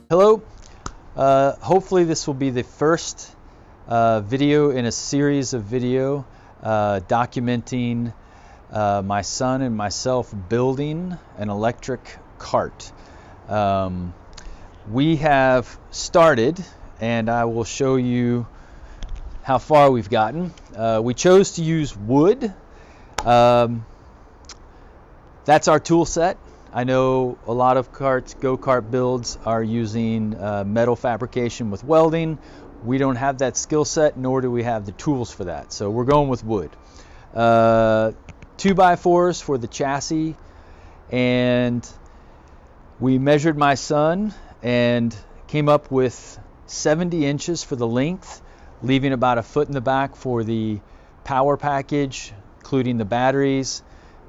Hello. Hopefully this will be the first video in a series of video documenting my son and myself building an electric cart. We have started, and I will show you how far we've gotten. We chose to use wood. That's our tool set. I know a lot of go-kart builds are using metal fabrication with welding. We don't have that skill set, nor do we have the tools for that. So we're going with wood. 2x4s for the chassis, and we measured my son and came up with 70 inches for the length, leaving about a foot in the back for the power package, including the batteries,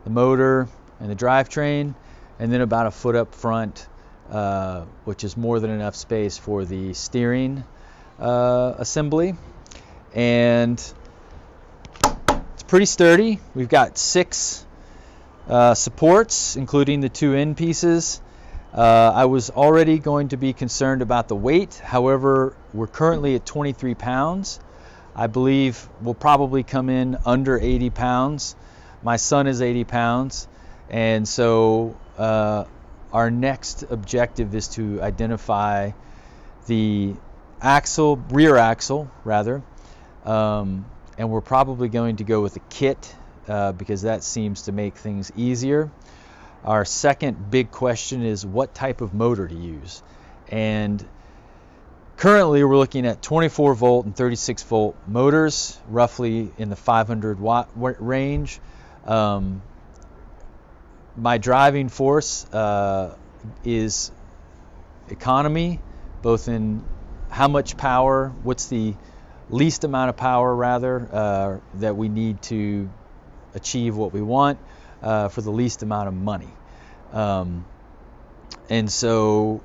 the motor, and the drivetrain, and then about a foot up front, which is more than enough space for the steering assembly. And it's pretty sturdy. We've got 6 supports, including the 2 end pieces. I was already going to be concerned about the weight. However, we're currently at 23 pounds. I believe we'll probably come in under 80 pounds. My son is 80 pounds. And so our next objective is to identify the rear axle rather, and we're probably going to go with a kit because that seems to make things easier. Our second big question is what type of motor to use, and currently we're looking at 24 volt and 36 volt motors, roughly in the 500 watt range. My driving force is economy, both in how much power, what's the least amount of power rather that we need to achieve what we want for the least amount of money. And so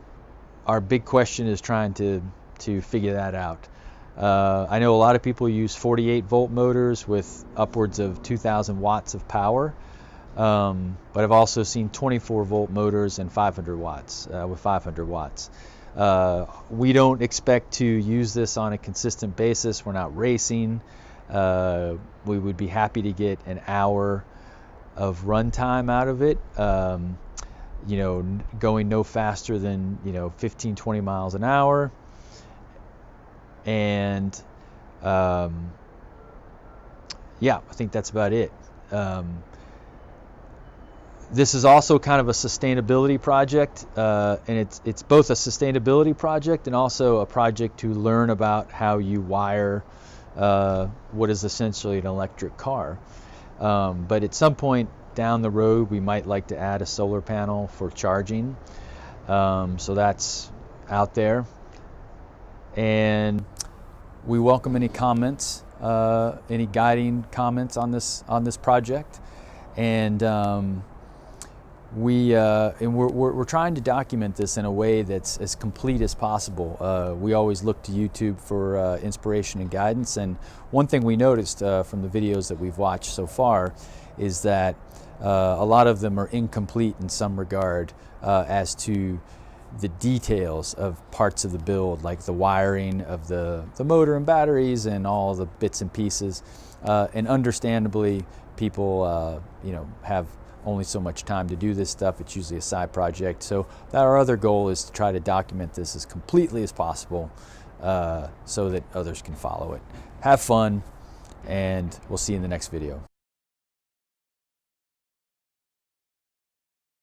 our big question is trying to figure that out. I know a lot of people use 48 volt motors with upwards of 2,000 watts of power. But I've also seen 24 volt motors and 500 watts with 500 watts. We don't expect to use this on a consistent basis. We're not racing. We would be happy to get an hour of run time out of it. Going no faster than 15-20 miles an hour. And yeah, I think that's about it. This is also kind of a sustainability project, and it's both a sustainability project and also a project to learn about how you wire what is essentially an electric car. But at some point down the road, we might like to add a solar panel for charging. So that's out there. And we welcome any comments, any guiding comments on this project. And we're trying to document this in a way that's as complete as possible. We always look to YouTube for inspiration and guidance, and one thing we noticed from the videos that we've watched so far is that a lot of them are incomplete in some regard as to the details of parts of the build, like the wiring of the motor and batteries and all the bits and pieces. And understandably, people have only so much time to do this stuff. It's usually a side project. So our other goal is to try to document this as completely as possible so that others can follow it. Have fun, and we'll see you in the next video.